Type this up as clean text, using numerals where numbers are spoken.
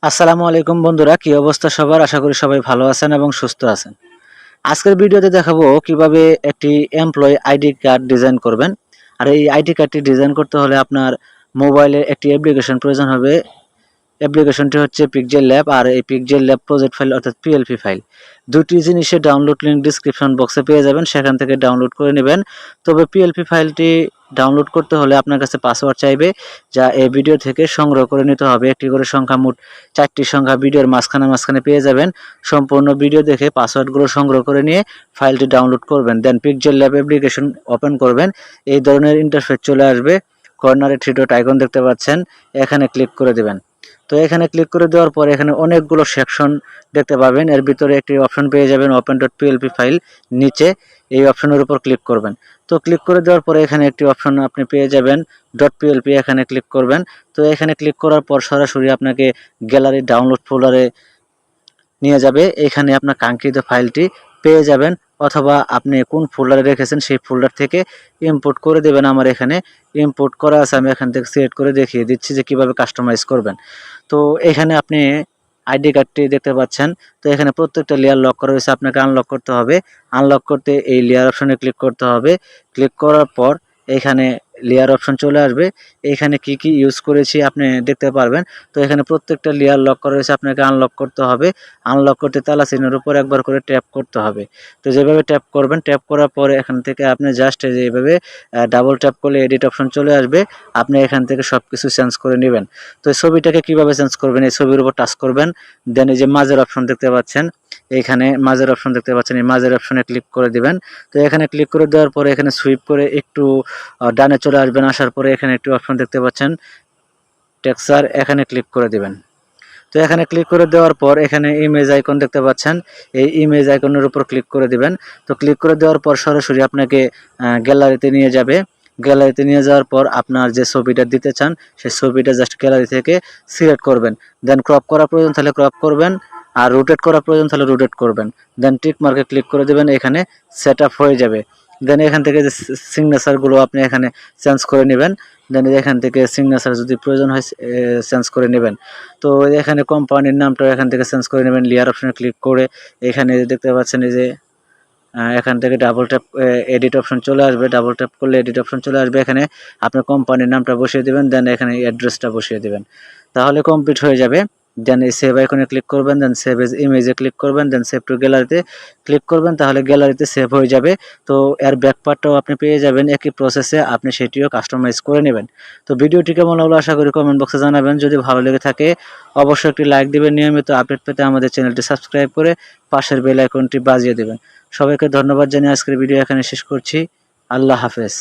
আসসালামু আলাইকুম বন্ধুরা, কি অবস্থা সবার? আশা করি সবাই ভালো আছেন এবং সুস্থ আছেন। আজকের ভিডিওতে দেখাবো কিভাবে একটি এমপ্লয়ি আইডি কার্ড ডিজাইন করবেন। আর এই আইডি কার্ডটি ডিজাইন করতে হলে আপনার মোবাইলে একটি অ্যাপ্লিকেশন প্রয়োজন হবে। অ্যাপ্লিকেশনটি হচ্ছে পিক্সেল ল্যাব, আর এই পিক্সেল ল্যাব প্রজেক্ট ফাইল অর্থাৎ PLP ফাইল। দুটি জিনিসের ডাউনলোড লিঙ্ক ডিসক্রিপশন বক্সে পেয়ে যাবেন, সেখান থেকে ডাউনলোড করে নেবেন। তবে PLP ফাইলটি ডাউনলোড করতে হলে আপনার কাছে পাসওয়ার্ড চাইবে, যা এই ভিডিও থেকে সংগ্রহ করে নিতে হবে। একটি করে সংখ্যা, মোট 4টি সংখ্যা ভিডিওর মাঝখানে পেয়ে যাবেন। সম্পূর্ণ ভিডিও দেখে পাসওয়ার্ডগুলো সংগ্রহ করে নিয়ে ফাইলটি ডাউনলোড করবেন। দেন পিক্সেল ল্যাব অ্যাপ্লিকেশন ওপেন করবেন। এই ধরনের ইন্টারফেস চলে আসবে। কর্নারে 3 ডট আইকন দেখতে পাচ্ছেন, এখানে ক্লিক করে দেবেন। তো এখানে ক্লিক করে দেওয়ার পরে এখানে অনেকগুলো সেকশন দেখতে পাবেন। এর ভিতরে একটি অপশন পেয়ে যাবেন ওপেন ডট পিএলপি ফাইল, নিচে এই অপশনের উপর ক্লিক করবেন। তো ক্লিক করে দেওয়ার পরে এখানে একটি অপশন আপনি পেয়ে যাবেন ডট পিএলপি, এখানে ক্লিক করবেন। তো এখানে ক্লিক করার পর সরাসরি আপনাকে গ্যালারি ডাউনলোড ফোল্ডারে নিয়ে যাবে। এখানে আপনার কাঙ্ক্ষিত ফাইলটি পেয়ে যাবেন, অথবা আপনি কোন ফোল্ডারে রেখেছেন সেই ফোল্ডার থেকে ইম্পোর্ট করে দেবেন। আমার এখানে ইম্পোর্ট করা আছে, আমি এখান থেকে সিলেক্ট করে দেখিয়ে দিচ্ছি যে কিভাবে কাস্টমাইজ করবেন। তো এখানে আপনি আইডি কার্ডটি দেখতে পাচ্ছেন। তো এখানে প্রত্যেকটা লেয়ার লক করা হয়েছে, আপনাকে আনলক করতে হবে। আনলক করতে এই লেয়ার অপশনে ক্লিক করতে হবে। ক্লিক করার পর এখানে লেয়ার অপশন চলে আসবে। এখানে কি কি ইউজ করেছি আপনি দেখতে পারবেন। তো এখানে প্রত্যেকটা লেয়ার লক করা হয়েছে, আপনাকে আনলক করতে হবে। আনলক করতে তালা চিহ্নের উপর একবার করে ট্যাপ করতে হবে। তো যেভাবে ট্যাপ করবেন, ট্যাপ করার পরে এখান থেকে আপনি জাস্ট এইভাবে ডাবল ট্যাপ করলে এডিট অপশন চলে আসবে। আপনি এখান থেকে সব কিছু চেঞ্জ করে নেবেন। তো এই ছবিটাকে কিভাবে চেঞ্জ করবেন, এই ছবির উপর টাচ করবেন। দেন এই যে মাঝের অপশন দেখতে পাচ্ছেন, এইখানে মাঝের অপশন দেখতে পাচ্ছেন, এই মাঝের অপশনে ক্লিক করে দিবেন। তো এখানে ক্লিক করে দেওয়ার পরে এখানে সুইপ করে একটু ডানে চলে আসবেন। আসার পরে এখানে একটি অপশন দেখতে পাচ্ছেন টেক্সচার, এখানে ক্লিক করে দিবেন। তো এখানে ক্লিক করে দেওয়ার পর এখানে ইমেজ আইকন দেখতে পাচ্ছেন, এই ইমেজ আইকনের উপর ক্লিক করে দিবেন। তো ক্লিক করে দেওয়ার পর সরাসরি আপনাকে গ্যালারিতে নিয়ে যাবে। গ্যালারিতে নিয়ে যাওয়ার পর আপনার যে ছবিটা দিতে চান সেই ছবিটা জাস্ট গ্যালারি থেকে সিলেক্ট করবেন। দেন ক্রপ করা প্রয়োজন তাহলে ক্রপ করবেন, আর রোটেট করা প্রয়োজন তাহলে রোটেট করবেন। দেন টিক মার্কে ক্লিক করে দেবেন, এখানে সেট আপ হয়ে যাবে। দেন এখান থেকে যে সিগনেচারগুলো আপনি এখানে চেঞ্জ করে নেবেন। দেন এখান থেকে সিগনেচার যদি প্রয়োজন হয় চেঞ্জ করে নেবেন। তো এখানে কোম্পানির নামটা এখান থেকে চেঞ্জ করে নেবেন। লেয়ার অপশনে ক্লিক করে এখানে দেখতে পাচ্ছেন এই যে এখান থেকে ডাবল ট্যাপ এডিট অপশন চলে আসবে। ডাবল ট্যাপ করলে এডিট অপশন চলে আসবে। এখানে আপনার কোম্পানির নামটা বসিয়ে দেবেন, দেন এখানে অ্যাড্রেসটা বসিয়ে দেবেন, তাহলে কমপ্লিট হয়ে যাবে। দেন এই সেভ আইকনে ক্লিক করবেন, দেন সেভ এজ ইমেজে ক্লিক করবেন, দেন সেভ টু গ্যালারিতে ক্লিক করবেন, তাহলে গ্যালারিতে সেভ হয়ে যাবে। তো এর ব্যাক পার্টটাও আপনি পেয়ে যাবেন একই প্রসেসে, আপনি সেটিও কাস্টমাইজ করে নেবেন। তো ভিডিওটি কেমন হলো আশা করি কমেন্ট বক্সে জানাবেন। যদি ভালো লেগে থাকে অবশ্যই একটি লাইক দিবেন। নিয়মিত আপডেট পেতে আমাদের চ্যানেলটি সাবস্ক্রাইব করে পাশের বেল আইকনটি বাজিয়ে দেবেন। সবাইকে ধন্যবাদ জানিয়ে আজকের ভিডিও এখানে শেষ করছি। আল্লাহ হাফেজ।